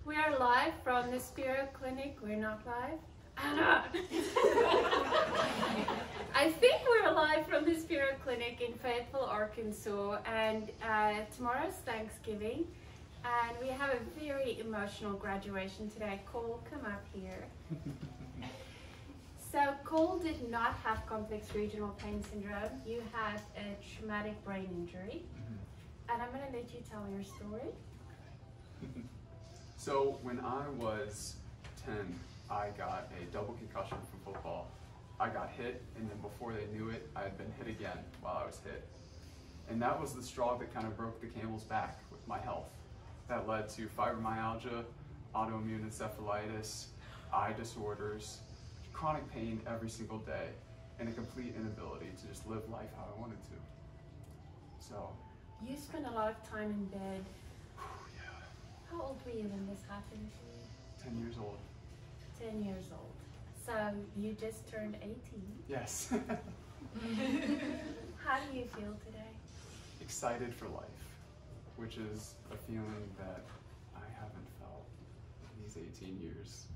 We are live from the Spirit Clinic. We're not live. Anna! I think we're live from the Spirit Clinic in Fayetteville, Arkansas, and tomorrow's Thanksgiving, and we have a very emotional graduation today. Kole, come up here. So Kole did not have complex regional pain syndrome. You had a traumatic brain injury, and I'm going to let you tell your story. So when I was 10, I got a double concussion from football. I got hit, and then before they knew it, I had been hit again while I was hit. And that was the straw that kind of broke the camel's back with my health. That led to fibromyalgia, autoimmune encephalitis, eye disorders, chronic pain every single day, and a complete inability to just live life how I wanted to. So. You spent a lot of time in bed. Yeah. How old were you when this happened to you? 10 years old. 10 years old. So you just turned 18. Yes. How do you feel today? Excited for life, which is a feeling that I haven't felt in these 18 years.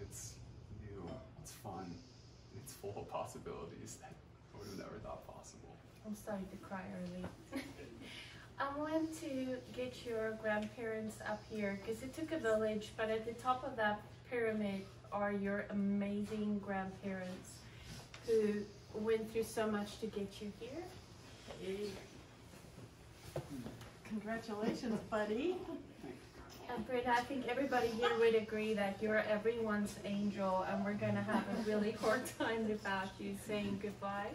It's new, it's fun, and it's full of possibilities that I would have never thought possible. I'm starting to cry early. I want to get your grandparents up here because it took a village, but at the top of that pyramid are your amazing grandparents who went through so much to get you here. Hey. Congratulations, buddy. And Britta, I think everybody here would agree that you're everyone's angel, and we're going to have a really hard time without you saying goodbye.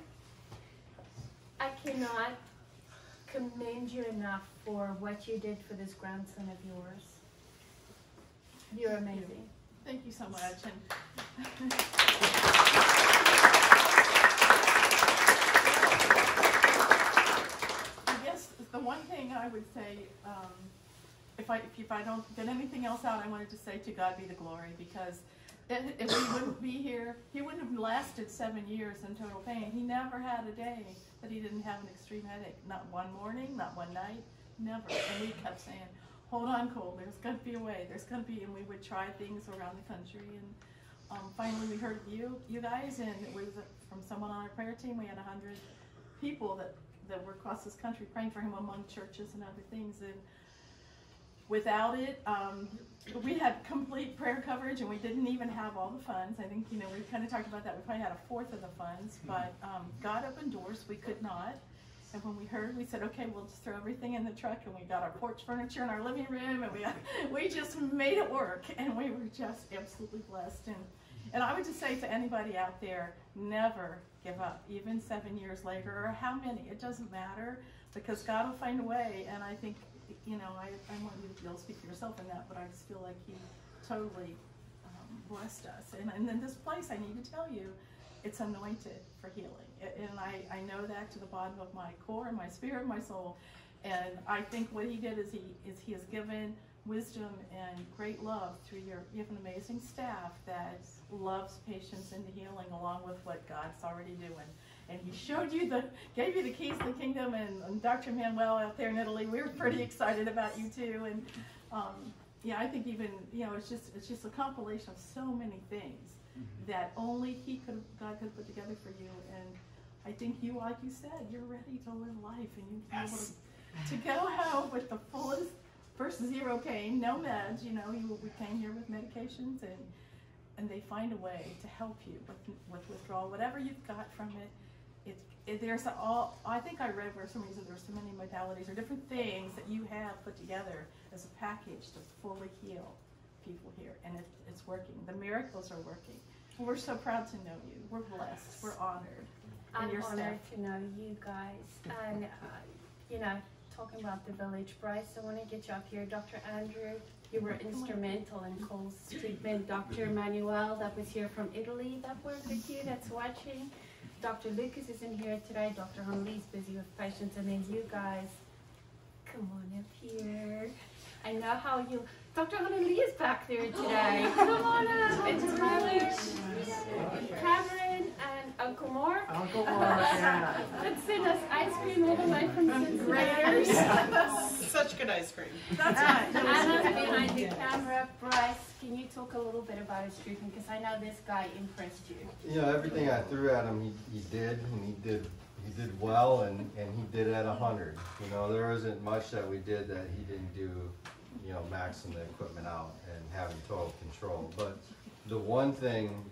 I cannot commend you enough for what you did for this grandson of yours. You're amazing. Thank you so much. And I guess the one thing I would say, if I don't get anything else out, I wanted to say to God be the glory, because if he wouldn't be here, he wouldn't have lasted 7 years in total pain. He never had a day that he didn't have an extreme headache. Not one morning, not one night, never. And we kept saying, hold on, Kole, there's going to be a way, there's going to be, and we would try things around the country. And finally we heard you guys, and it was from someone on our prayer team. We had 100 people that were across this country praying for him among churches and other things. And without it, we had complete prayer coverage, and we didn't even have all the funds. I think, we kind of talked about that. We probably had a fourth of the funds, but God opened doors we could not. And when we heard, we said, okay, we'll just throw everything in the truck, and we got our porch furniture in our living room, and we just made it work, and we were just absolutely blessed. And I would just say to anybody out there, never give up, even 7 years later, or how many, it doesn't matter, because God will find a way. And I think, I want you to be able to speak for yourself in that, but I just feel like he totally blessed us. And in this place, I need to tell you, it's anointed for healing. And I know that to the bottom of my core, my spirit, my soul. And I think what he did is he has given wisdom and great love through you have an amazing staff that loves patients into healing, along with what God's already doing. And he showed you gave you the keys to the kingdom, and Dr. Manuel out there in Italy, we were pretty excited about you too. And I think even, it's just a compilation of so many things that only God could put together for you. And I think you, like you said, you're ready to live life, and you'll be able to go home with the fullest, first zero pain, no meds. We came here with medications, and they find a way to help you with withdrawal, whatever you've got from it. I think I read for some reason there's so many modalities or different things that you have put together as a package to fully heal people here, and it's working. The miracles are working. We're so proud to know you. We're blessed. We're honored. I'm honored to know you guys. And talking about the village, Bryce, I want to get you up here. Dr. Andrew, you were instrumental in Kole's treatment. Dr. Manuel, that was here from Italy, that worked with you, that's watching. Dr. Lucas isn't here today. Dr. Hanli's busy with patients. And then you guys, come on up here. I know how you... Dr. Hanli is back there today. Come on up. And Tyler, Cameron, and Uncle Mark. Uncle Mark, yeah. That sent us ice cream all the way from Cincinnati. Such good ice cream. That's right. Anna's behind the counter. camera. Bryce, can you talk a little bit about his treatment? Because I know this guy impressed you. You know, everything I threw at him, he did, and he did well, and he did it at 100. You know, there wasn't much that we did that he didn't do, you know, maxing the equipment out and having total control. But the one thing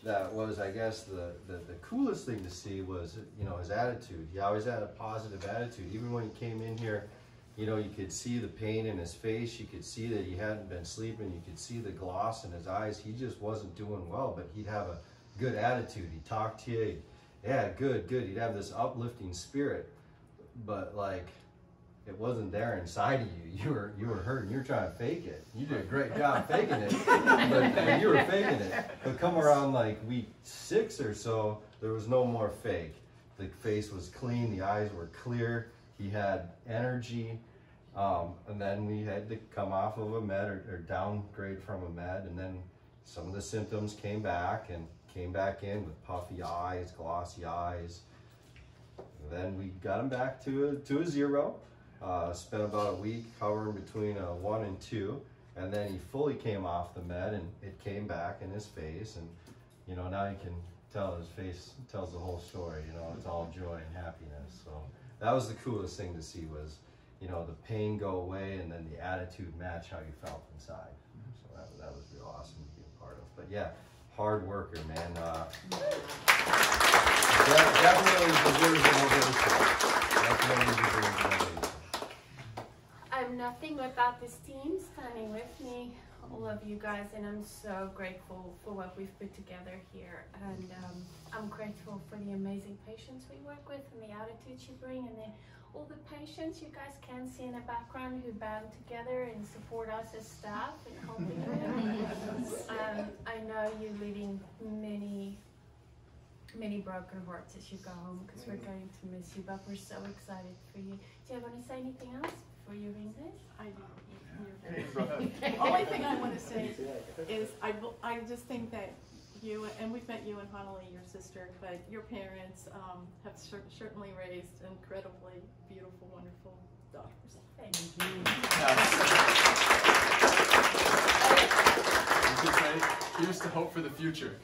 that was, I guess, the coolest thing to see was, you know, his attitude. He always had a positive attitude. Even when he came in here, you know, you could see the pain in his face. You could see that he hadn't been sleeping. You could see the gloss in his eyes. He just wasn't doing well, but he'd have a good attitude. He'd talk to you. Yeah, good. He'd have this uplifting spirit, but like, it wasn't there inside of you. You were hurting. You're trying to fake it. You did a great job faking it, but you were faking it. But come around like week 6 or so, there was no more fake. The face was clean. The eyes were clear. He had energy. And then we had to come off of a med or downgrade from a med, and then some of the symptoms came back in with puffy eyes, glossy eyes. And then we got him back to a 0. Spent about a week hovering between a 1 and 2, and then he fully came off the med, and it came back in his face, and you know, now you can tell his face tells the whole story. You know, it's all joy and happiness. So that was the coolest thing to see was, you know, the pain go away and then the attitude match how you felt inside. So that was real awesome to be a part of. But yeah, hard worker, man. Definitely deserves an ovation. Definitely deserves an ovation. I'm nothing without this team standing with me, all of you guys, and I'm so grateful for what we've put together here. And I'm grateful for the amazing patients we work with and the attitudes you bring, and then all the patients you guys can see in the background who band together and support us as staff and helping them. I know you're leaving many broken hearts as you go home, because we're going to miss you, but we're so excited for you. Do you want to say anything else before you ring this? I do. The only thing I want to say is I just think that you, and we've met you and Honolulu, your sister, but your parents have certainly raised incredibly beautiful, wonderful daughters. Thank you. Here's to hope for the future.